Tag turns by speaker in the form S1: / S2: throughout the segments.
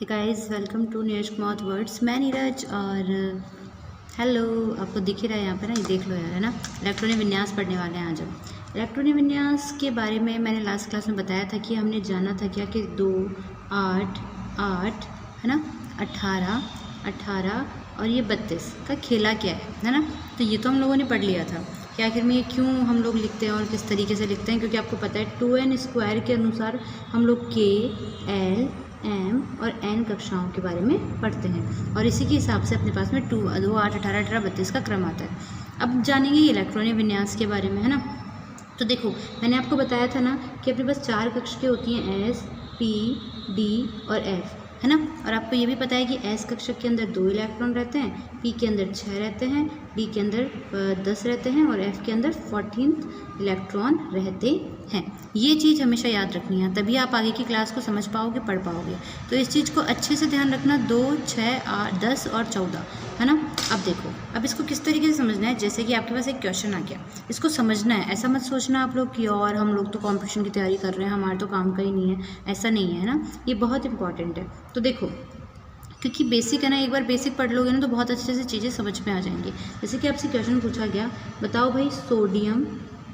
S1: Hey guys, welcome to Neeraj Kumar words. मैं नीरज और hello. आपको दिख ही रहा है यहाँ पे ना, ये देख लो यार, है ना। इलेक्ट्रॉनिक विन्यास पढ़ने वाले हैं आज हम। इलेक्ट्रॉनिक विन्यास के बारे में मैंने लास्ट क्लास में बताया था कि हमने जाना था क्या कि 2, 8, 8 है ना, 18, 18 और ये 32 का खेला क्या है ना। तो ये तो हम लोगों ने पढ़ लिया था कि आखिर में ये क्यों हम लोग लिखते हैं और किस तरीके से लिखते हैं, क्योंकि आपको पता है 2n स्क्वायर के अनुसार हम लोग k, l, m और n कक्षाओं के बारे में पढ़ते हैं और इसी के हिसाब से अपने पास में 2, 8, 18, 18, 32 का क्रम आता है। अब जानेंगे इलेक्ट्रॉनिक विन्यास के बारे में, है ना। तो देखो, मैंने आपको बताया था ना कि अपने पास 4 कक्षकें होती हैं, S, P, D और F, है ना। और आपको ये भी पता है कि S कक्षक के अंदर 2 इलेक्ट्रॉन रहते हैं, P के अंदर 6 रहते हैं, D के अंदर 10 रहते हैं और F के अंदर 14 इलेक्ट्रॉन रहते हैं। ये चीज़ हमेशा याद रखनी है, तभी आप आगे की क्लास को समझ पाओगे, पढ़ पाओगे। तो इस चीज़ को अच्छे से ध्यान रखना। 2, 6, 8, 10 और 14, है ना। अब देखो, अब इसको किस तरीके से समझना है। जैसे कि आपके पास एक क्वेश्चन आ गया, इसको समझना है। ऐसा मत सोचना आप लोग कि और हम लोग तो कॉम्पिटिशन की तैयारी कर रहे हैं, हमारा तो काम का ही नहीं है। ऐसा नहीं है ना, ये बहुत इंपॉर्टेंट है। तो देखो, क्योंकि बेसिक है ना, एक बार बेसिक पढ़ लोगे ना तो बहुत अच्छे से चीज़ें समझ में आ जाएंगी। जैसे कि आपसे क्वेश्चन पूछा गया, बताओ भाई सोडियम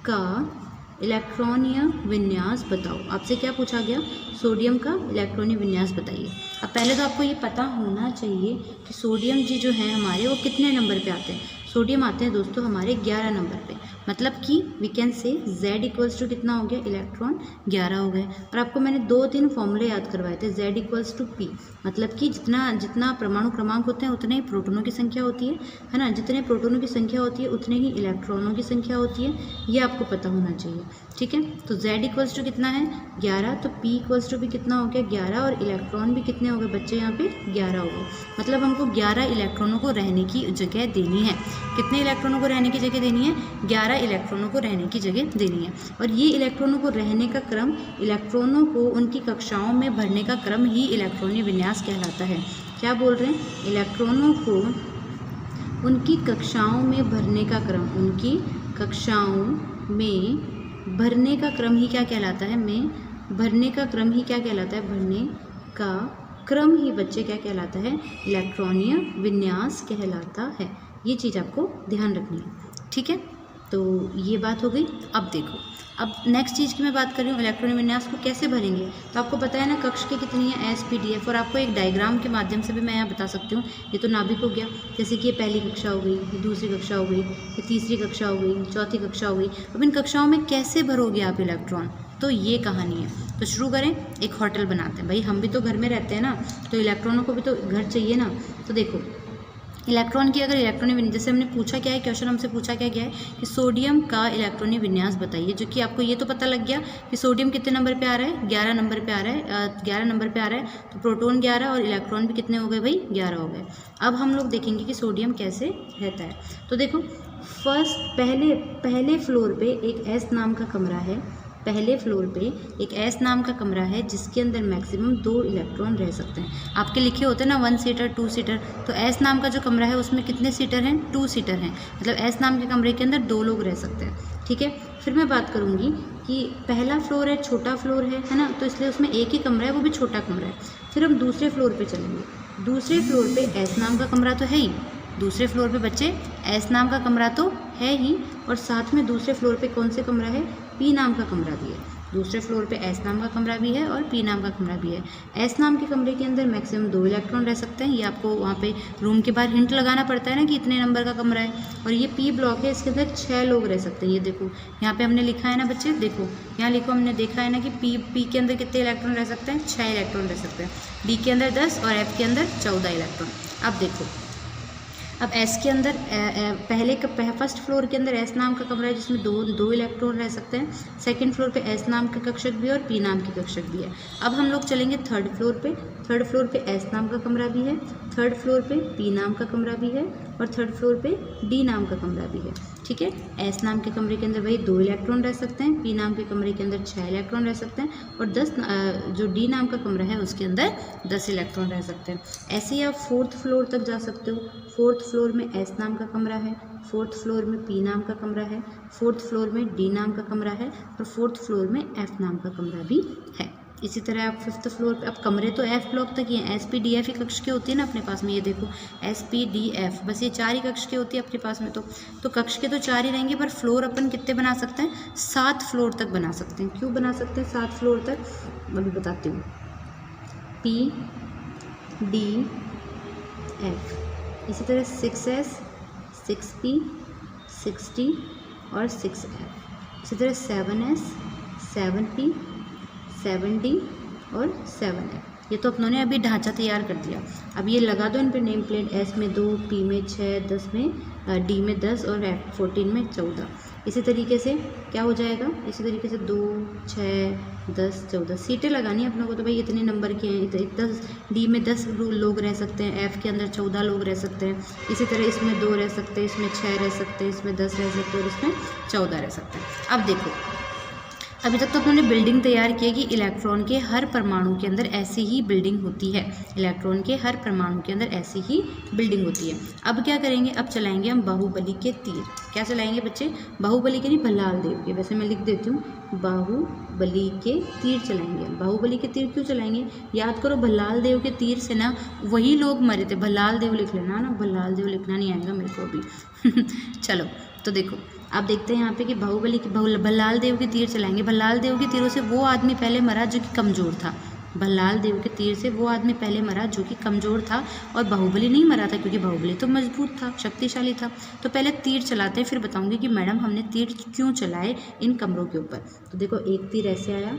S1: का इलेक्ट्रॉनीय विन्यास बताओ। आपसे क्या पूछा गया? सोडियम का इलेक्ट्रॉनीय विन्यास बताइए। अब पहले तो आपको ये पता होना चाहिए कि सोडियम जी जो हैं हमारे, वो कितने नंबर पे आते हैं। सोडियम आते हैं दोस्तों हमारे 11 नंबर पे, मतलब कि we can say Z equals to कितना हो गया, इलेक्ट्रॉन 11 हो गए। और आपको मैंने 2-3 फॉर्मूले याद करवाए थे। Z इक्वल्स टू P, मतलब कि जितना जितना परमाणु क्रमांक होते हैं उतने ही प्रोटोनों की संख्या होती है ना। जितने प्रोटोनों की संख्या होती है उतने ही इलेक्ट्रॉनों की संख्या होती है, ये आपको पता होना चाहिए, ठीक है। तो Z इक्वल्स टू कितना है, 11, तो P इक्वल्स टू भी कितना हो गया, 11, और इलेक्ट्रॉन भी कितने हो गए बच्चे यहाँ पे, 11 हो गए। मतलब हमको 11 इलेक्ट्रॉनों को रहने की जगह देनी है। कितने इलेक्ट्रॉनों को रहने की जगह देनी है? 11 इलेक्ट्रॉनों को रहने की जगह देनी है। और ये इलेक्ट्रॉनों को रहने का क्रम, इलेक्ट्रॉनों को उनकी कक्षाओं में भरने का क्रम ही इलेक्ट्रॉनिक विन्यास कहलाता है। क्या बोल रहे हैं? इलेक्ट्रॉनों को उनकी कक्षाओं में भरने का क्रम, उनकी कक्षाओं में भरने का क्रम ही क्या कहलाता है? भरने का क्रम ही क्या कहलाता है? भरने का क्रम ही बच्चे क्या कहलाता है? इलेक्ट्रॉनीय विन्यास कहलाता है। ये चीज़ आपको ध्यान रखनी है, ठीक है। तो ये बात हो गई। अब देखो, अब नेक्स्ट चीज़ की मैं बात कर रही हूँ, इलेक्ट्रॉनिक विन्यास को कैसे भरेंगे। तो आपको पता है ना कक्षकें कितनी है, S, P, D, F, और आपको एक डायग्राम के माध्यम से भी मैं यहाँ बता सकती हूँ। ये तो नाभिक हो गया, जैसे कि ये पहली कक्षा हो गई, ये दूसरी कक्षा हो गई, ये तीसरी कक्षा हो गई, चौथी कक्षा हो गई। अब इन कक्षाओं में कैसे भरोगे आप इलेक्ट्रॉन, तो ये कहानी है। तो शुरू करें, एक होटल बनाते हैं। भाई हम भी तो घर में रहते हैं ना, तो इलेक्ट्रॉनों को भी तो घर चाहिए ना। तो देखो, इलेक्ट्रॉन की अगर इलेक्ट्रॉनिक विन्यास, जैसे हमने पूछा क्या है, क्वेश्चन हमसे पूछा क्या गया है कि सोडियम का इलेक्ट्रॉनिक विन्यास बताइए। जो कि आपको ये तो पता लग गया कि सोडियम कितने नंबर पे आ रहा है, 11 नंबर पे आ रहा है, 11 नंबर पे आ रहा है। तो प्रोटॉन 11 और इलेक्ट्रॉन भी कितने हो गए भाई, 11 हो गए। अब हम लोग देखेंगे कि सोडियम कैसे रहता है। तो देखो, पहले फ्लोर पे एक S नाम का कमरा है। पहले फ्लोर पे एक S नाम का कमरा है जिसके अंदर मैक्सिमम 2 इलेक्ट्रॉन रह सकते हैं। आपके लिखे होते हैं ना 1 सीटर 2 सीटर, तो S नाम का जो कमरा है उसमें कितने सीटर हैं, 2 सीटर हैं। मतलब S नाम के कमरे के अंदर 2 लोग रह सकते हैं, ठीक है। फिर मैं बात करूँगी कि पहला फ्लोर है, छोटा फ्लोर है ना, तो इसलिए उसमें एक ही कमरा है, वो भी छोटा कमरा है। फिर हम दूसरे फ्लोर पर चलेंगे। दूसरे फ्लोर पर S नाम का कमरा तो है ही, दूसरे फ्लोर पे बच्चे S नाम का कमरा तो है ही, और साथ में दूसरे फ्लोर पे कौन से कमरा है, P नाम का कमरा भी है। दूसरे फ्लोर पे S नाम का कमरा भी है और P नाम का कमरा भी है। S नाम के कमरे के अंदर मैक्सिमम 2 इलेक्ट्रॉन रह सकते हैं। ये आपको वहाँ पे रूम के बाहर हिंट लगाना पड़ता है ना कि इतने नंबर का कमरा है। और ये P ब्लॉक है, इसके अंदर 6 लोग रह सकते हैं। ये देखो यहाँ पे हमने लिखा है ना बच्चे, देखो यहाँ लिखो, हमने देखा है ना कि P के अंदर कितने इलेक्ट्रॉन रह सकते हैं, 6 इलेक्ट्रॉन रह सकते हैं। D के अंदर 10 और F के अंदर 14 इलेक्ट्रॉन। अब देखो, अब S के अंदर फर्स्ट फ्लोर के अंदर S नाम का कमरा है जिसमें दो इलेक्ट्रॉन रह सकते हैं। सेकंड फ्लोर पे S नाम का कक्षक भी है और P नाम की कक्षक भी है। अब हम लोग चलेंगे थर्ड फ्लोर पे। थर्ड फ्लोर पे S नाम का कमरा भी है, थर्ड फ्लोर पे P नाम का कमरा भी है और थर्ड फ्लोर पे D नाम का कमरा भी है, ठीक है। S नाम के कमरे के अंदर वही 2 इलेक्ट्रॉन रह सकते हैं, P नाम के कमरे के अंदर 6 इलेक्ट्रॉन रह सकते हैं और जो D नाम का कमरा है उसके अंदर 10 इलेक्ट्रॉन रह सकते हैं। ऐसे ही आप फोर्थ फ्लोर तक जा सकते हो। फोर्थ फ्लोर में S नाम का कमरा है, फोर्थ फ्लोर में P नाम का कमरा है, फोर्थ फ्लोर में D नाम का कमरा है और फोर्थ फ्लोर में F नाम का कमरा भी है, इसी तरह आप 5th फ्लोर पे, अब कमरे तो F ब्लॉक तक ही हैं, SPDF ही कक्ष के होती है ना अपने पास में, ये देखो SPDF, बस ये 4 ही कक्ष के होती है अपने पास में। तो कक्ष के तो 4 ही रहेंगे, पर फ्लोर अपन कितने बना सकते हैं, 7 फ्लोर तक बना सकते हैं। क्यों बना सकते हैं 7 फ्लोर तक, अभी बताती हूँ। PDF, इसी तरह 6S, 6P, 6D और 6F, इसी तरह 7S, 7P, 7D और 7F। ये तो अपनों ने अभी ढांचा तैयार कर दिया। अब ये लगा दो इन पे नेम प्लेट, S में 2, P में 6, 10 में D में 10 और F 14 में 14। इसी तरीके से क्या हो जाएगा, इसी तरीके से 2, 6, 10, 14 सीटें लगानी है अपनों को। तो भाई इतने नंबर के हैं, 10 D में 10 लोग रह सकते हैं, F के अंदर 14 लोग रह सकते हैं। इसी तरह इसमें 2 रह सकते हैं, इसमें 6 रह सकते हैं, इसमें 10 रह सकते हैं और इसमें 14 रह सकते हैं। अब देखो, अभी तक तो अपनों ने बिल्डिंग तैयार की है कि इलेक्ट्रॉन के हर परमाणु के अंदर ऐसी ही बिल्डिंग होती है, इलेक्ट्रॉन के हर परमाणु के अंदर ऐसी ही बिल्डिंग होती है। अब क्या करेंगे, अब चलाएंगे हम बाहुबली के तीर। क्या चलाएंगे बच्चे, बाहुबली के नहीं, भल्लाल देव के, वैसे मैं लिख देती हूँ, बाहुबली के तीर चलाएंगे। बाहुबली के तीर क्यों चलाएंगे, याद करो भल्लाल देव के तीर से ना वही लोग मरे थे। भल्लाल देव लिख लेना ना, भल्लाल देव लिखना नहीं आएगा मेरे को अभी चलो, तो देखो आप देखते हैं यहाँ पे कि बाहुबली के भल्लाल देव के तीर चलाएंगे। भल्लाल देव के तीरों से वो आदमी पहले मरा जो कि कमज़ोर था। भल्लाल देव के तीर से वो आदमी पहले मरा जो कि कमज़ोर था, और बाहुबली नहीं मरा था क्योंकि बाहुबली तो मजबूत था, शक्तिशाली था। तो पहले तीर चलाते हैं, फिर बताऊंगी कि मैडम हमने तीर क्यों चलाए इन कमरों के ऊपर। तो देखो एक तीर ऐसे आया,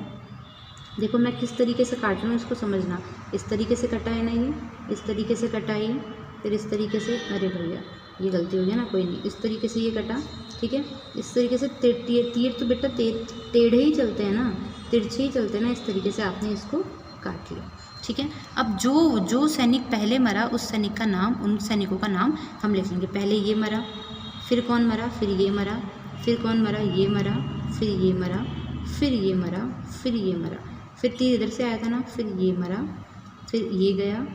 S1: देखो मैं किस तरीके से काट रहा हूँ इसको समझना। इस तरीके से कटा है ना, ये इस तरीके से कटा है, फिर इस तरीके से, अरे भैया ये गलती हो गया ना, कोई नहीं, इस तरीके से ये कटा, ठीक है। इस तरीके से तीर तो बेटा टेढ़े ही चलते हैं ना, तिरछे ही चलते हैं ना, इस तरीके से आपने इसको काट लिया, ठीक है। अब जो सैनिक पहले मरा उस सैनिक का नाम, उन सैनिकों का नाम हम लिख लेंगे। पहले ये मरा, फिर कौन मरा, फिर ये मरा, फिर कौन मरा, ये मरा, फिर ये मरा, फिर ये मरा, फिर ये मरा, फिर तीर इधर से आया था ना, फिर ये मरा, फिर ये गया,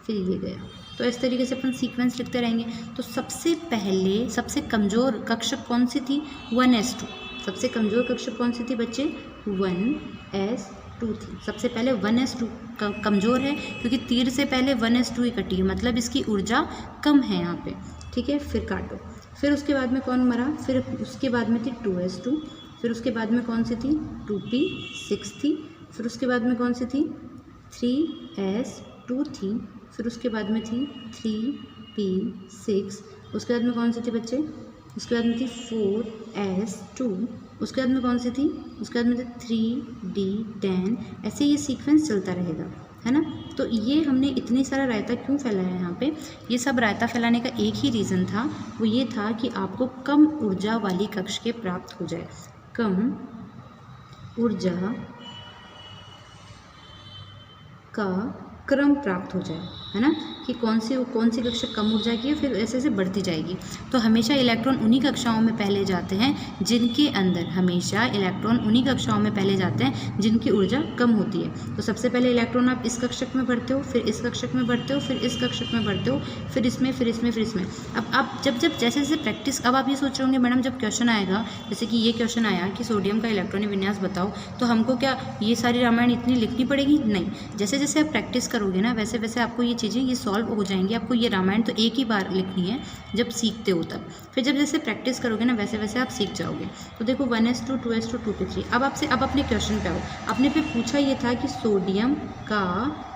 S1: फिर ये गया। तो इस तरीके से अपन सीक्वेंस लिखते रहेंगे। तो सबसे पहले सबसे कमज़ोर कक्षक कौन सी थी, 1s2। सबसे कमज़ोर कक्षक कौन सी थी बच्चे, 1s2 थी। सबसे पहले 1s2 कमज़ोर है क्योंकि तीर से पहले 1s2 ही कटी है, मतलब इसकी ऊर्जा कम है यहाँ पे, ठीक है। फिर काटो, फिर उसके बाद में कौन मरा, फिर उसके बाद में थी 2s2, फिर उसके बाद में कौन सी थी, 2p6 थी, फिर उसके बाद में कौन सी थी, 3s2 थी, फिर उसके बाद में थी 3p6, उसके बाद में कौन सी थी बच्चे, उसके बाद में थी 4s2, उसके बाद में कौन सी थी, उसके बाद में थी 3d10। ऐसे ये सीक्वेंस चलता रहेगा, है ना। तो ये हमने इतनी सारा रायता क्यों फैलाया है यहाँ पे, ये सब रायता फैलाने का एक ही रीज़न था, वो ये था कि आपको कम ऊर्जा वाली कक्ष के प्राप्त हो जाए, कम ऊर्जा का क्रम प्राप्त हो जाए, है ना, कि कौन सी कक्षा कम ऊर्जा की है, फिर ऐसे ऐसे बढ़ती जाएगी। तो हमेशा इलेक्ट्रॉन उन्हीं कक्षाओं में पहले जाते हैं जिनके अंदर, हमेशा इलेक्ट्रॉन उन्हीं कक्षाओं में पहले जाते हैं जिनकी ऊर्जा कम होती है। तो सबसे पहले इलेक्ट्रॉन आप इस कक्षक में भरते हो, फिर इस कक्षक में भरते हो, फिर इस कक्षक में भरते हो, फिर इसमें, फिर इसमें, फिर इसमें। अब आप जब जैसे जैसे प्रैक्टिस, अब आप ये सोच रहे होंगे मैडम जब क्वेश्चन आएगा, जैसे कि ये क्वेश्चन आया कि सोडियम का इलेक्ट्रॉनिक विन्यास बताओ, तो हमको क्या ये सारी रामायण इतनी लिखनी पड़ेगी, नहीं। जैसे जैसे आप प्रैक्टिस करोगे ना, वैसे वैसे आपको ये चीज़ें ये सॉल्व हो जाएंगी। आपको ये रामायण तो एक ही बार लिखनी है जब सीखते हो तब, फिर जब जैसे प्रैक्टिस करोगे ना वैसे वैसे आप सीख जाओगे। तो देखो 1s2, 2s2, 2p3। अब अपने क्वेश्चन पे आओ। अपने पे पूछा ये था कि सोडियम का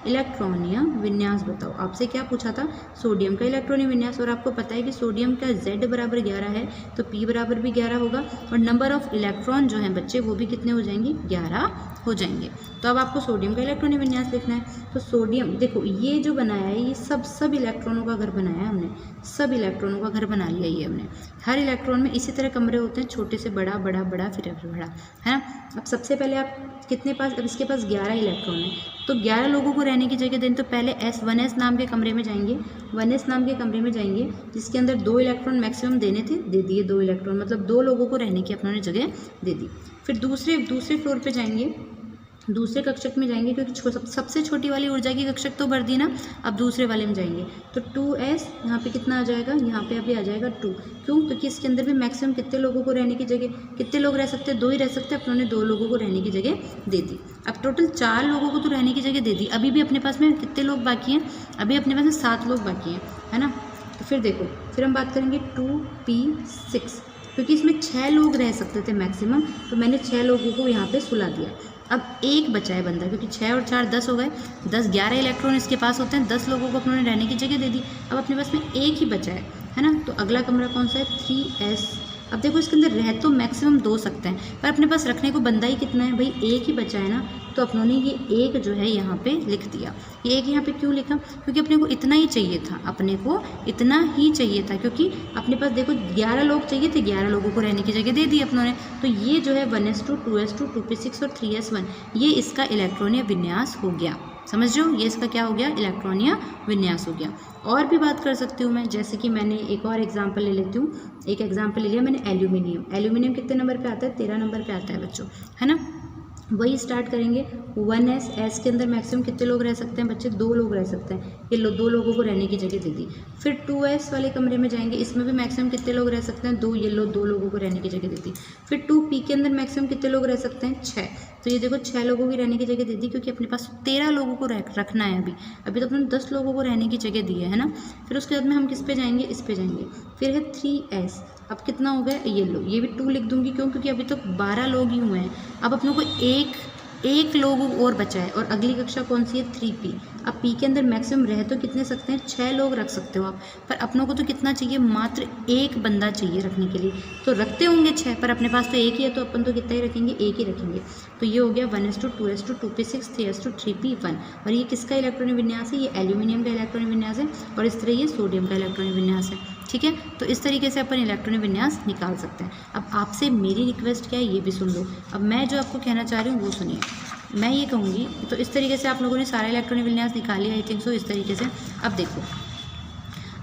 S1: इलेक्ट्रॉनीय विन्यास बताओ। आपसे क्या पूछा था, सोडियम का इलेक्ट्रॉनीय विन्यास, और आपको पता है कि सोडियम का Z बराबर 11 है, तो P बराबर भी 11 होगा, और नंबर ऑफ इलेक्ट्रॉन जो हैं बच्चे वो भी कितने हो जाएंगे, 11 हो जाएंगे। तो अब आपको सोडियम का इलेक्ट्रॉनिक विन्यास लिखना है। तो सोडियम, देखो ये जो बनाया है ये सब इलेक्ट्रॉनों का घर बनाया है हमने, सब इलेक्ट्रॉनों का घर बना लिया ये हमने। हर इलेक्ट्रॉन में इसी तरह कमरे होते हैं, छोटे से बड़ा, बड़ा बड़ा, फिर बड़ा, है ना। अब सबसे पहले आप कितने पास, अब इसके पास 11 इलेक्ट्रॉन है, तो 11 लोगों को रहने की जगह दें, तो पहले 1s नाम के कमरे में जाएंगे, 1s नाम के कमरे में जाएंगे, जिसके अंदर 2 इलेक्ट्रॉन मैक्सिमम देने थे, दे दिए 2 इलेक्ट्रॉन, मतलब 2 लोगों को रहने की अपनों ने जगह दे दी। फिर दूसरे फ्लोर पे जाएंगे, दूसरे कक्षक में जाएंगे क्योंकि सबसे छोटी वाली ऊर्जा की कक्षक तो भर दी ना, अब दूसरे वाले में जाएंगे तो 2s यहाँ पे कितना आ जाएगा, यहाँ पे अभी आ जाएगा 2। क्यों? क्योंकि इसके अंदर भी मैक्सिमम कितने लोगों को रहने की जगह, कितने लोग रह सकते हैं, 2 ही रह सकते हैं, अपनों ने 2 लोगों को रहने की जगह दे दी। अब टोटल 4 लोगों को तो रहने की जगह दे दी, अभी भी अपने पास में कितने लोग बाकी हैं, अभी अपने पास में 7 लोग बाकी हैं, है ना। तो फिर देखो, फिर हम बात करेंगे 2p6, क्योंकि इसमें 6 लोग रह सकते थे मैक्सिमम, तो मैंने 6 लोगों को यहाँ पे सुला दिया। अब एक बचा है बंदा, क्योंकि 6 और 4 10 हो गए, 11 इलेक्ट्रॉन इसके पास होते हैं, 10 लोगों को अपने रहने की जगह दे दी। अब अपने पास में एक ही बचा है ना। तो अगला कमरा कौन सा है, 3s। अब देखो इसके अंदर रह तो मैक्सिमम 2 सकते हैं, पर अपने पास रखने को बंदा ही कितना है भाई, एक ही बचा है ना। तो अपनों ने ये एक जो है यहाँ पे लिख दिया। ये एक यहाँ पे क्यों लिखा, क्योंकि अपने को इतना ही चाहिए था, अपने को इतना ही चाहिए था, क्योंकि अपने पास देखो 11 लोग चाहिए थे, 11 लोगों को रहने की जगह दे दी अपनों ने। तो ये जो है 1s2 2s2 2p6 और 3s1, ये इसका इलेक्ट्रॉनीय विन्यास हो गया। समझ रहे हो, ये इसका क्या हो गया, इलेक्ट्रॉनीय विन्यास हो गया। और भी बात कर सकती हूँ मैं, जैसे कि मैंने एक और एग्जांपल ले लेती हूँ। एक एग्जांपल ले लिया मैंने एल्यूमिनियम। एल्यूमिनियम कितने नंबर पे आता है, 13 नंबर पे आता है बच्चों, है ना। वही स्टार्ट करेंगे 1s, s के अंदर मैक्सिमम कितने लोग रह सकते हैं बच्चे, 2 लोग रह सकते हैं, ये 2 लोगों को रहने की जगह दे दी। फिर 2s वाले कमरे में जाएंगे, इसमें भी मैक्सिमम कितने लोग रह सकते हैं, 2, ये 2 लोगों को रहने की जगह दे दी। फिर 2p के अंदर मैक्सिमम कितने लोग रह सकते हैं, 6, तो ये देखो 6 लोगों की रहने की जगह दे दी, क्योंकि अपने पास 13 लोगों को रखना है अभी तो अपने 10 लोगों को रहने की जगह दी है ना। फिर उसके बाद में हम किस पे जाएंगे, इस पे जाएंगे। फिर है 3s, अब कितना हो गया, ये भी 2 लिख दूंगी, क्यों, क्योंकि अभी तो 12 लोग ही हुए हैं। अब अपनों को एक लोग और बचा है, और अगली कक्षा कौन सी है, 3p। अब p के अंदर मैक्सिमम रह तो कितने सकते हैं, 6 लोग रख सकते हो आप, पर अपनों को तो कितना चाहिए, मात्र एक बंदा चाहिए रखने के लिए। तो रखते होंगे 6, पर अपने पास तो एक ही है, तो अपन तो कितना ही रखेंगे, एक ही रखेंगे। तो ये हो गया 1s2 2s2 2p6 3s2 3p1। और ये किसका इलेक्ट्रॉनिक विन्यास है, ये एल्यूमिनियम का इलेक्ट्रॉनिक विन्यास है, और इस तरह ये सोडियम का इलेक्ट्रॉनिक विन्यास है। ठीक है, तो इस तरीके से अपन इलेक्ट्रॉनिक विन्यास निकाल सकते हैं। अब आपसे मेरी रिक्वेस्ट क्या है, ये भी सुन लो। अब मैं जो आपको कहना चाह रही हूँ वो सुनिए। मैं ये कहूँगी, तो इस तरीके से आप लोगों ने सारा इलेक्ट्रॉनिक विन्यास निकाल लिया, आई थिंक सो, इस तरीके से। अब देखो,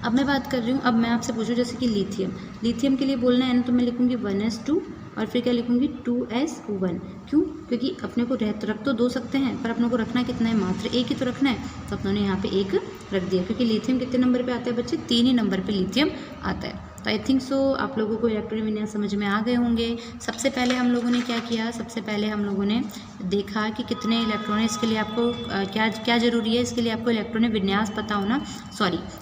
S1: अब मैं बात कर रही हूँ, अब मैं आपसे पूछूँ जैसे कि लिथियम के लिए बोलना है ना, तो मैं लिखूँगी 1s2 और फिर क्या लिखूँगी 2s1। क्यों? क्योंकि अपने को रख तो 2 सकते हैं, पर अपने को रखना कितना है, मात्र एक ही तो रखना है, तो अपनों ने यहाँ पे 1 रख दिया। क्योंकि लिथियम कितने नंबर पे आता है बच्चे, 3 ही नंबर पे लिथियम आता है। तो आई थिंक सो आप लोगों को इलेक्ट्रॉनिक विन्यास समझ में आ गए होंगे। सबसे पहले हम लोगों ने क्या किया, सबसे पहले हम लोगों ने देखा कि कितने इलेक्ट्रॉन, इसके लिए आपको क्या क्या जरूरी है, इसके लिए आपको इलेक्ट्रॉनिक विन्यास पता होना,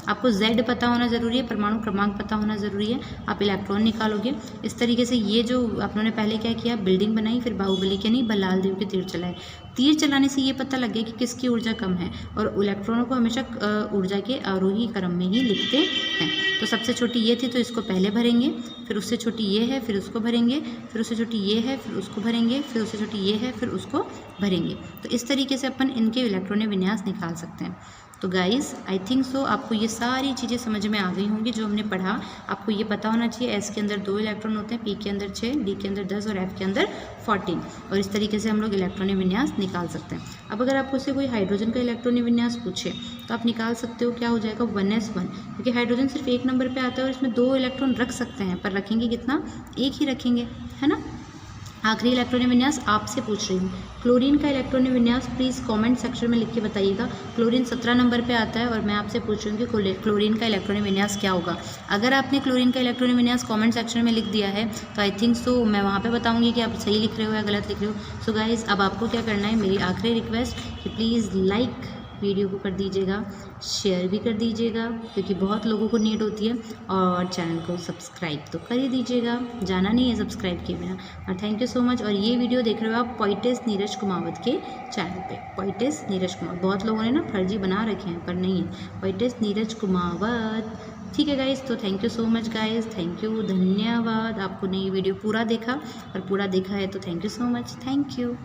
S1: आपको Z पता होना ज़रूरी है, परमाणु क्रमांक पता होना ज़रूरी है, आप इलेक्ट्रॉन निकालोगे। इस तरीके से ये जो आपने पहले क्या किया, बिल्डिंग बनाई, फिर बाहुबली के नहीं बल्लाल देव के तीर चलाए। तीर चलाने से ये पता लग गया कि किसकी ऊर्जा कम है, और इलेक्ट्रॉनों को हमेशा ऊर्जा के आरोही क्रम में ही लिखते हैं। तो सबसे छोटी ये थी, तो इसको पहले भरेंगे, फिर उससे छोटी ये है, फिर उसको भरेंगे, फिर उससे छोटी ये है, फिर उसको भरेंगे, फिर उससे छोटी ये है, फिर उसको भरेंगे। तो इस तरीके से अपन इनके इलेक्ट्रॉनिक विन्यास निकाल सकते हैं। तो गाइस आई थिंक सो आपको ये सारी चीज़ें समझ में आ गई होंगी जो हमने पढ़ा। आपको ये पता होना चाहिए, S के अंदर 2 इलेक्ट्रॉन होते हैं, P के अंदर 6, D के अंदर 10 और F के अंदर 14। और इस तरीके से हम लोग इलेक्ट्रॉनिक विन्यास निकाल सकते हैं। अब अगर आपको उससे कोई हाइड्रोजन का इलेक्ट्रॉनिक विन्यास पूछे तो आप निकाल सकते हो, क्या हो जाएगा 1s1, क्योंकि हाइड्रोजन सिर्फ 1 नंबर पर आता है और इसमें 2 इलेक्ट्रॉन रख सकते हैं, पर रखेंगे कितना, एक ही रखेंगे, है ना। आखिरी इलेक्ट्रॉनिक विन्यास आपसे पूछ रही हूँ, क्लोरीन का इलेक्ट्रॉनिक विन्यास प्लीज़ कमेंट सेक्शन में लिख के बताइएगा। क्लोरीन 17 नंबर पे आता है, और मैं आपसे पूछ रही हूँ कि क्लोरीन का इलेक्ट्रॉनिक विन्यास क्या होगा। अगर आपने क्लोरीन का इलेक्ट्रॉनिक विन्यास कमेंट सेक्शन में लिख दिया है तो आई थिंक सो मैं वहाँ पे बताऊँगी कि आप सही लिख रहे हो या गलत लिख रहे हो। सो गाइज़, अब आपको क्या करना है, मेरी आखिरी रिक्वेस्ट कि प्लीज़ लाइक वीडियो को कर दीजिएगा, शेयर भी कर दीजिएगा, क्योंकि बहुत लोगों को नीड होती है, और चैनल को सब्सक्राइब तो कर ही दीजिएगा, जाना नहीं है सब्सक्राइब किए बिना। और थैंक यू सो मच। और ये वीडियो देख रहे हो आप पोइटेस नीरज कुमावत के चैनल पे, पोइटेस नीरज कुमावत। बहुत लोगों ने ना फर्जी बना रखे हैं, पर नहीं है, पोइटेस नीरज कुमावत। ठीक है गाइज़, तो thank you so much guys, thank you, धन्यवाद। आपको ने ये वीडियो पूरा देखा, और पूरा देखा है तो thank you so much, thank you.